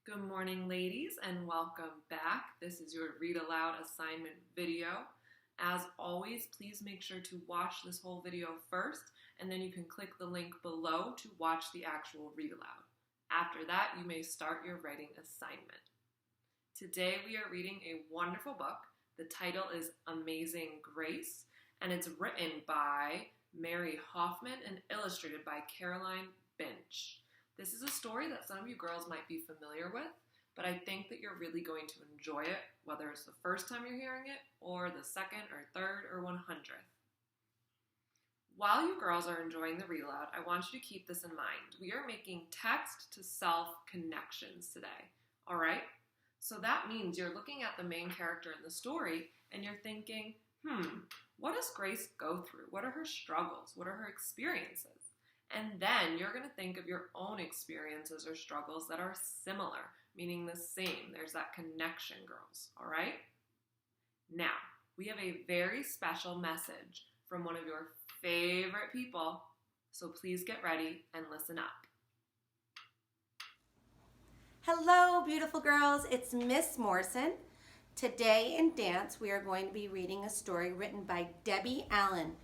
Good morning, ladies, and welcome back. This is your Read Aloud assignment video. As always, please make sure to watch this whole video first, and then you can click the link below to watch the actual read aloud. After that, you may start your writing assignment. Today, we are reading a wonderful book. The title is Amazing Grace, and it's written by Mary Hoffman and illustrated by Caroline Binch. This is a story that some of you girls might be familiar with, but I think that you're really going to enjoy it, whether it's the first time you're hearing it, or the second, or third, or 100th. While you girls are enjoying the read aloud, I want you to keep this in mind. We are making text to self connections today, all right? So that means you're looking at the main character in the story, and you're thinking, what does Grace go through? What are her struggles? What are her experiences? And then you're going to think of your own experiences or struggles that are similar, meaning the same. There's that connection, girls, all right? Now, we have a very special message from one of your favorite people, so please get ready and listen up. Hello, beautiful girls. It's Miss Morrison. Today in dance, we are going to be reading a story written by Debbie Allen.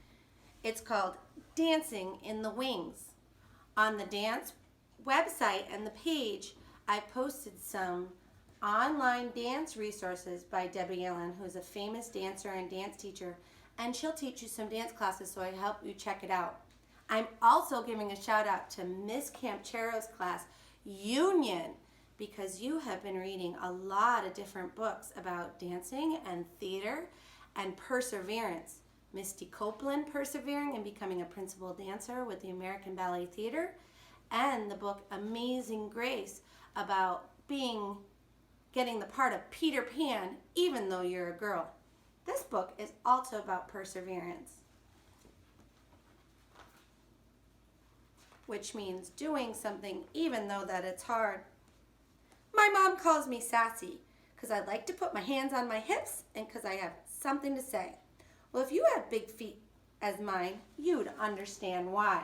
It's called Dancing in the Wings. On the dance website and the page, I posted some online dance resources by Debbie Allen, who's a famous dancer and dance teacher, and she'll teach you some dance classes, so I hope you check it out. I'm also giving a shout out to Miss Camchero's class, Union, because you have been reading a lot of different books about dancing and theater and perseverance. Misty Copeland persevering and becoming a principal dancer with the American Ballet Theater, and the book Amazing Grace about getting the part of Peter Pan even though you're a girl. This book is also about perseverance, which means doing something even though that it's hard. My mom calls me sassy because I like to put my hands on my hips and because I have something to say. Well, if you have big feet as mine, you'd understand why.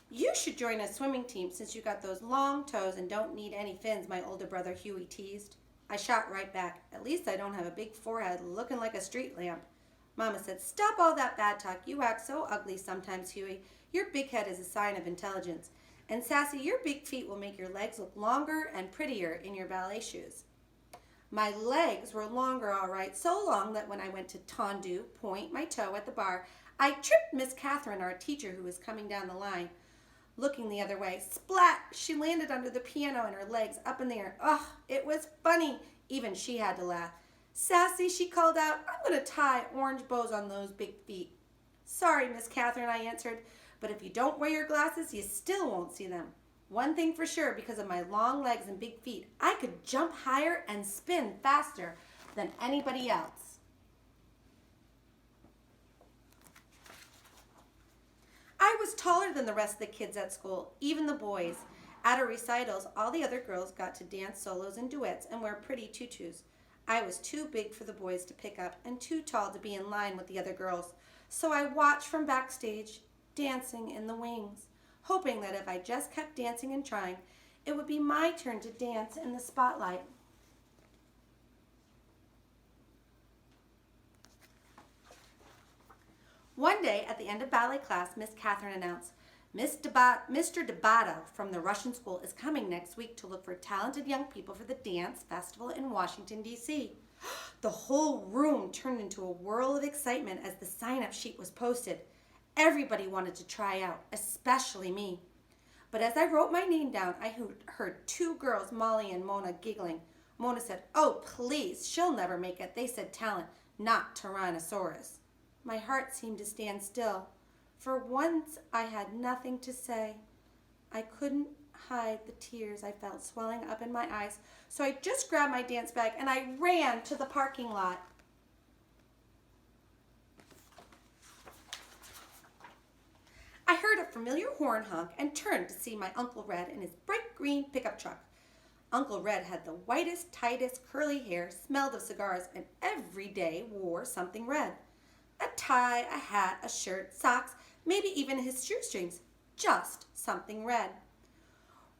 You should join a swimming team since you got those long toes and don't need any fins, my older brother Huey teased. I shot right back. At least I don't have a big forehead looking like a street lamp. Mama said, stop all that bad talk. You act so ugly sometimes, Huey. Your big head is a sign of intelligence. And Sassy, your big feet will make your legs look longer and prettier in your ballet shoes. My legs were longer, all right, so long that when I went to tendu, point my toe at the bar, I tripped Miss Catherine, our teacher, who was coming down the line. Looking the other way, splat, she landed under the piano and her legs up in the air. Ugh, it was funny. Even she had to laugh. Sassy, she called out, I'm going to tie orange bows on those big feet. Sorry, Miss Catherine, I answered. But if you don't wear your glasses, you still won't see them. One thing for sure, because of my long legs and big feet, I could jump higher and spin faster than anybody else. I was taller than the rest of the kids at school, even the boys. At our recitals, all the other girls got to dance solos and duets and wear pretty tutus. I was too big for the boys to pick up and too tall to be in line with the other girls, so I watched from backstage, dancing in the wings, hoping that if I just kept dancing and trying, it would be my turn to dance in the spotlight. One day at the end of ballet class, Miss Catherine announced, Mr. Tabata from the Russian school is coming next week to look for talented young people for the dance festival in Washington, D.C. The whole room turned into a whirl of excitement as the sign-up sheet was posted. Everybody wanted to try out, especially me. But as I wrote my name down, I heard two girls, Molly and Mona, giggling. Mona said, oh, please, she'll never make it. They said talent, not Tyrannosaurus. My heart seemed to stand still. For once, I had nothing to say. I couldn't hide the tears I felt swelling up in my eyes, so I just grabbed my dance bag and I ran to the parking lot. I heard a familiar horn honk and turned to see my Uncle Red in his bright green pickup truck. Uncle Red had the whitest, tightest, curly hair, smelled of cigars, and every day wore something red. A tie, a hat, a shirt, socks, maybe even his shoestrings. Just something red.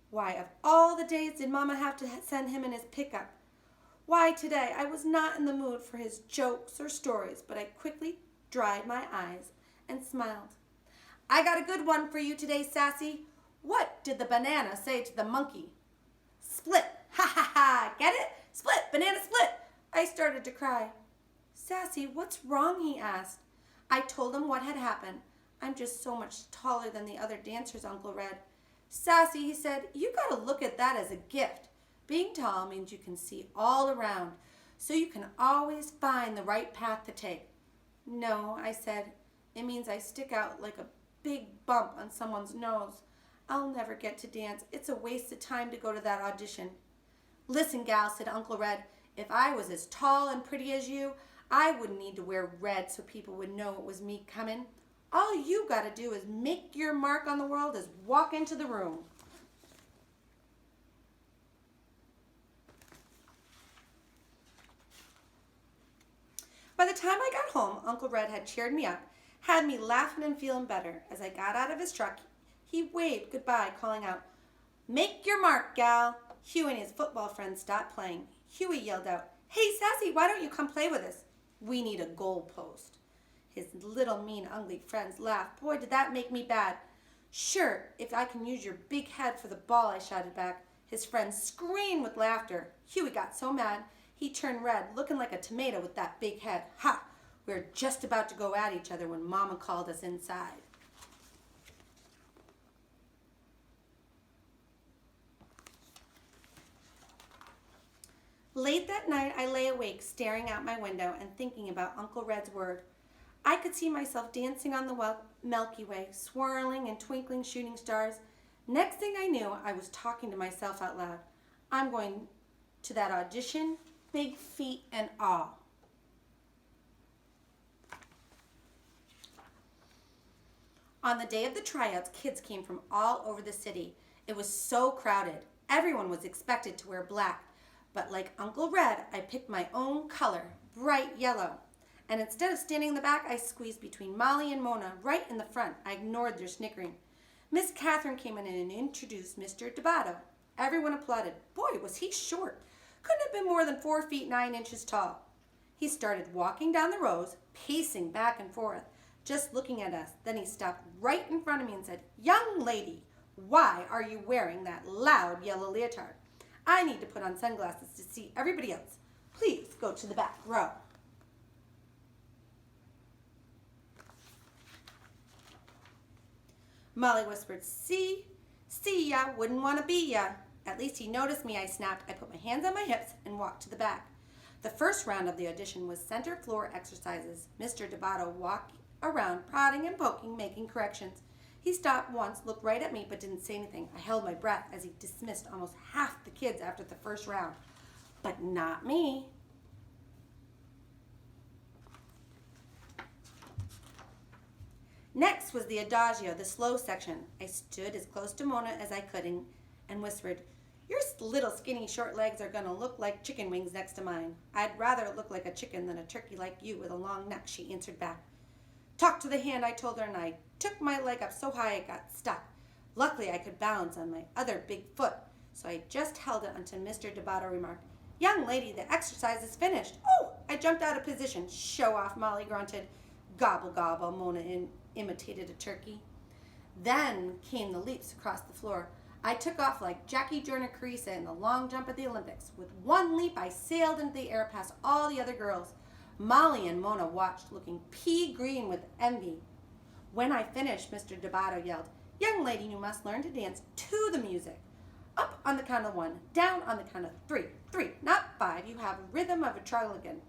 Why, of all the days did Mama have to send him in his pickup? Why, today I was not in the mood for his jokes or stories, but I quickly dried my eyes and smiled. I got a good one for you today, Sassy. What did the banana say to the monkey? Split. Ha ha ha. Get it? Split. Banana split. I started to cry. Sassy, what's wrong? He asked. I told him what had happened. I'm just so much taller than the other dancers, Uncle Red. Sassy, he said, you gotta look at that as a gift. Being tall means you can see all around, so you can always find the right path to take. No, I said, it means I stick out like a big bump on someone's nose. I'll never get to dance. It's a waste of time to go to that audition. Listen, gal, said Uncle Red, if I was as tall and pretty as you, I wouldn't need to wear red so people would know it was me coming. All you gotta do is make your mark on the world as walk into the room. By the time I got home, Uncle Red had cheered me up, had me laughing and feeling better. As I got out of his truck, he waved goodbye, calling out, Make your mark, gal. Huey and his football friends stopped playing. Huey yelled out, Hey, Sassy, why don't you come play with us? We need a goal post. His little mean, ugly friends laughed. Boy, did that make me bad. Sure, if I can use your big head for the ball, I shouted back. His friends screamed with laughter. Huey got so mad, he turned red, looking like a tomato with that big head. Ha! We were just about to go at each other when Mama called us inside. Late that night, I lay awake, staring out my window and thinking about Uncle Red's word. I could see myself dancing on the Milky Way, swirling and twinkling shooting stars. Next thing I knew, I was talking to myself out loud. I'm going to that audition, big feet and all. On the day of the tryouts, kids came from all over the city. It was so crowded. Everyone was expected to wear black. But like Uncle Red, I picked my own color, bright yellow. And instead of standing in the back, I squeezed between Molly and Mona, right in the front. I ignored their snickering. Miss Catherine came in and introduced Mr. Tabata. Everyone applauded. Boy, was he short. Couldn't have been more than 4 feet 9 inches tall. He started walking down the rows, pacing back and forth, just looking at us. Then he stopped right in front of me and said, Young lady, why are you wearing that loud yellow leotard? I need to put on sunglasses to see everybody else. Please go to the back row. Molly whispered, see ya, wouldn't want to be ya. At least he noticed me, I snapped. I put my hands on my hips and walked to the back. The first round of the audition was center floor exercises. Mr. Tabata walked around, prodding and poking, making corrections. He stopped once, looked right at me, but didn't say anything. I held my breath as he dismissed almost half the kids after the first round. But not me. Next was the Adagio, the slow section. I stood as close to Mona as I could and whispered, Your little skinny short legs are going to look like chicken wings next to mine. I'd rather look like a chicken than a turkey like you with a long neck, she answered back. Talk to the hand, I told her, and I took my leg up so high it got stuck. Luckily, I could balance on my other big foot, so I just held it until Mr. Tabata remarked, Young lady, the exercise is finished. Oh, I jumped out of position. Show off, Molly grunted. Gobble, gobble, Mona imitated a turkey. Then came the leaps across the floor. I took off like Jackie Joyner-Carissa in the long jump at the Olympics. With one leap, I sailed into the air past all the other girls. Molly and Mona watched, looking pea-green with envy. When I finished, Mr. Tabata yelled, Young lady, you must learn to dance to the music. Up on the count of 1, down on the count of 3. 3, not 5. You have rhythm of a Charlatan.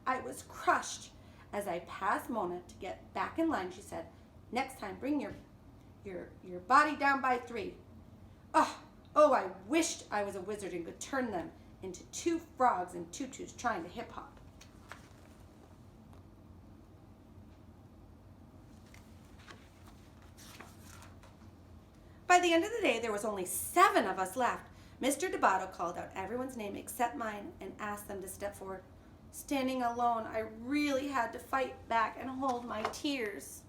I was crushed. As I passed Mona to get back in line, she said, Next time, bring your body down by 3. Oh, I wished I was a wizard and could turn them into 2 frogs in tutus trying to hip-hop. By the end of the day, there was only 7 of us left. Mr. Tabata called out everyone's name except mine and asked them to step forward. Standing alone, I really had to fight back and hold my tears.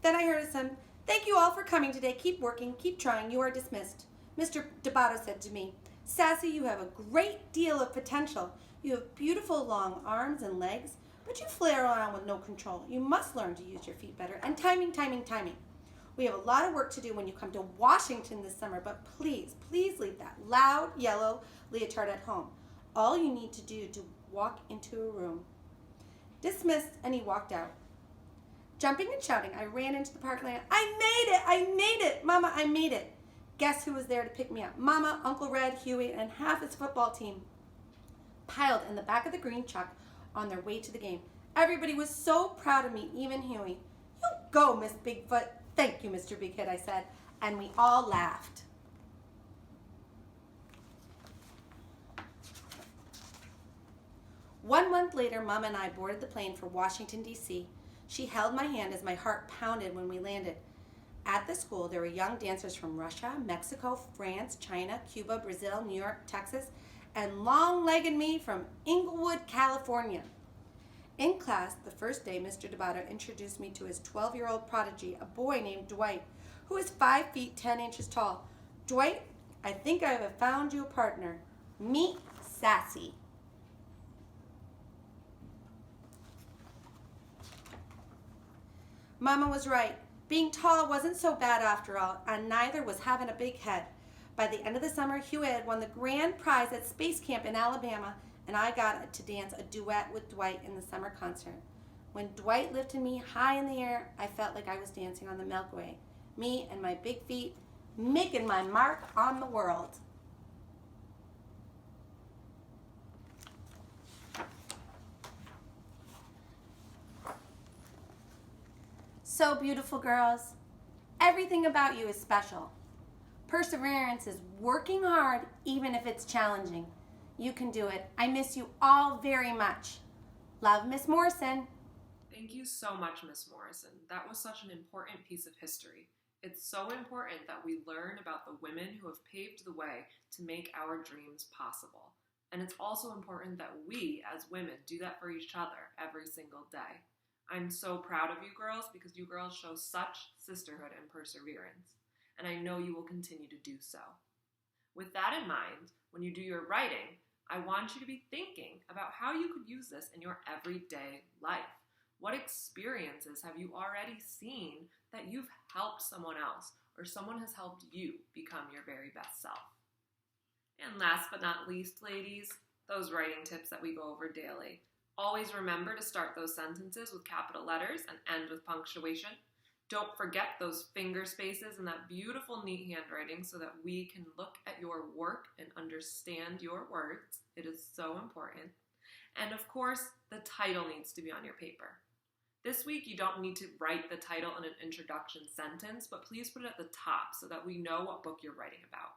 Then I heard some, "Thank you all for coming today. Keep working, keep trying. You are dismissed." Mr. Tabata said to me, "Sassy, you have a great deal of potential. You have beautiful long arms and legs, but you flail around with no control. You must learn to use your feet better. And timing, timing, timing. We have a lot of work to do when you come to Washington this summer, but please, please leave that loud yellow leotard at home. All you need to do to walk into a room." Dismissed, and he walked out. Jumping and shouting, I ran into the parkland. "I made it! I made it! Mama, I made it!" Guess who was there to pick me up? Mama, Uncle Red, Huey, and half his football team piled in the back of the green truck on their way to the game. Everybody was so proud of me, even Huey. "You go, Miss Bigfoot." "Thank you, Mr. Bighead," I said, and we all laughed. One month later, Mama and I boarded the plane for Washington, D.C. She held my hand as my heart pounded when we landed. At the school, there were young dancers from Russia, Mexico, France, China, Cuba, Brazil, New York, Texas, and long-legged me from Inglewood, California. In class, the first day, Mr. Tabata introduced me to his 12-year-old prodigy, a boy named Dwight, who is 5 feet 10 inches tall. "Dwight, I think I have found you a partner. Meet Sassy." Mama was right. Being tall wasn't so bad after all, and neither was having a big head. By the end of the summer, Huey had won the grand prize at Space Camp in Alabama, and I got to dance a duet with Dwight in the summer concert. When Dwight lifted me high in the air, I felt like I was dancing on the Milky Way. Me and my big feet, making my mark on the world. So beautiful, girls. Everything about you is special. Perseverance is working hard even if it's challenging. You can do it. I miss you all very much. Love, Miss Morrison. Thank you so much, Miss Morrison. That was such an important piece of history. It's so important that we learn about the women who have paved the way to make our dreams possible. And it's also important that we, as women, do that for each other every single day. I'm so proud of you girls because you girls show such sisterhood and perseverance. And I know you will continue to do so. With that in mind, when you do your writing, I want you to be thinking about how you could use this in your everyday life. What experiences have you already seen that you've helped someone else or someone has helped you become your very best self? And last but not least, ladies, those writing tips that we go over daily. Always remember to start those sentences with capital letters and end with punctuation. Don't forget those finger spaces and that beautiful, neat handwriting so that we can look at your work and understand your words. It is so important. And of course, the title needs to be on your paper. This week, you don't need to write the title in an introduction sentence, but please put it at the top so that we know what book you're writing about.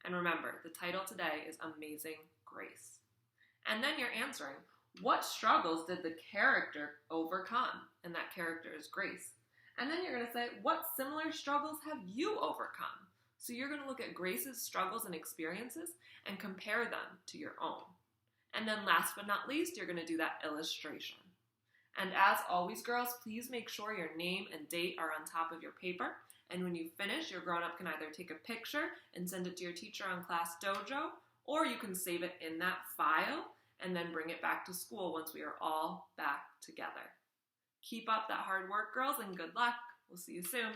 And remember, the title today is Amazing Grace. And then you're answering, what struggles did the character overcome? And that character is Grace. And then you're going to say, what similar struggles have you overcome? So you're going to look at Grace's struggles and experiences and compare them to your own. And then last but not least, you're going to do that illustration. And as always, girls, please make sure your name and date are on top of your paper. And when you finish, your grown-up can either take a picture and send it to your teacher on Class Dojo, or you can save it in that file and then bring it back to school once we are all back together. Keep up that hard work, girls, and good luck. We'll see you soon.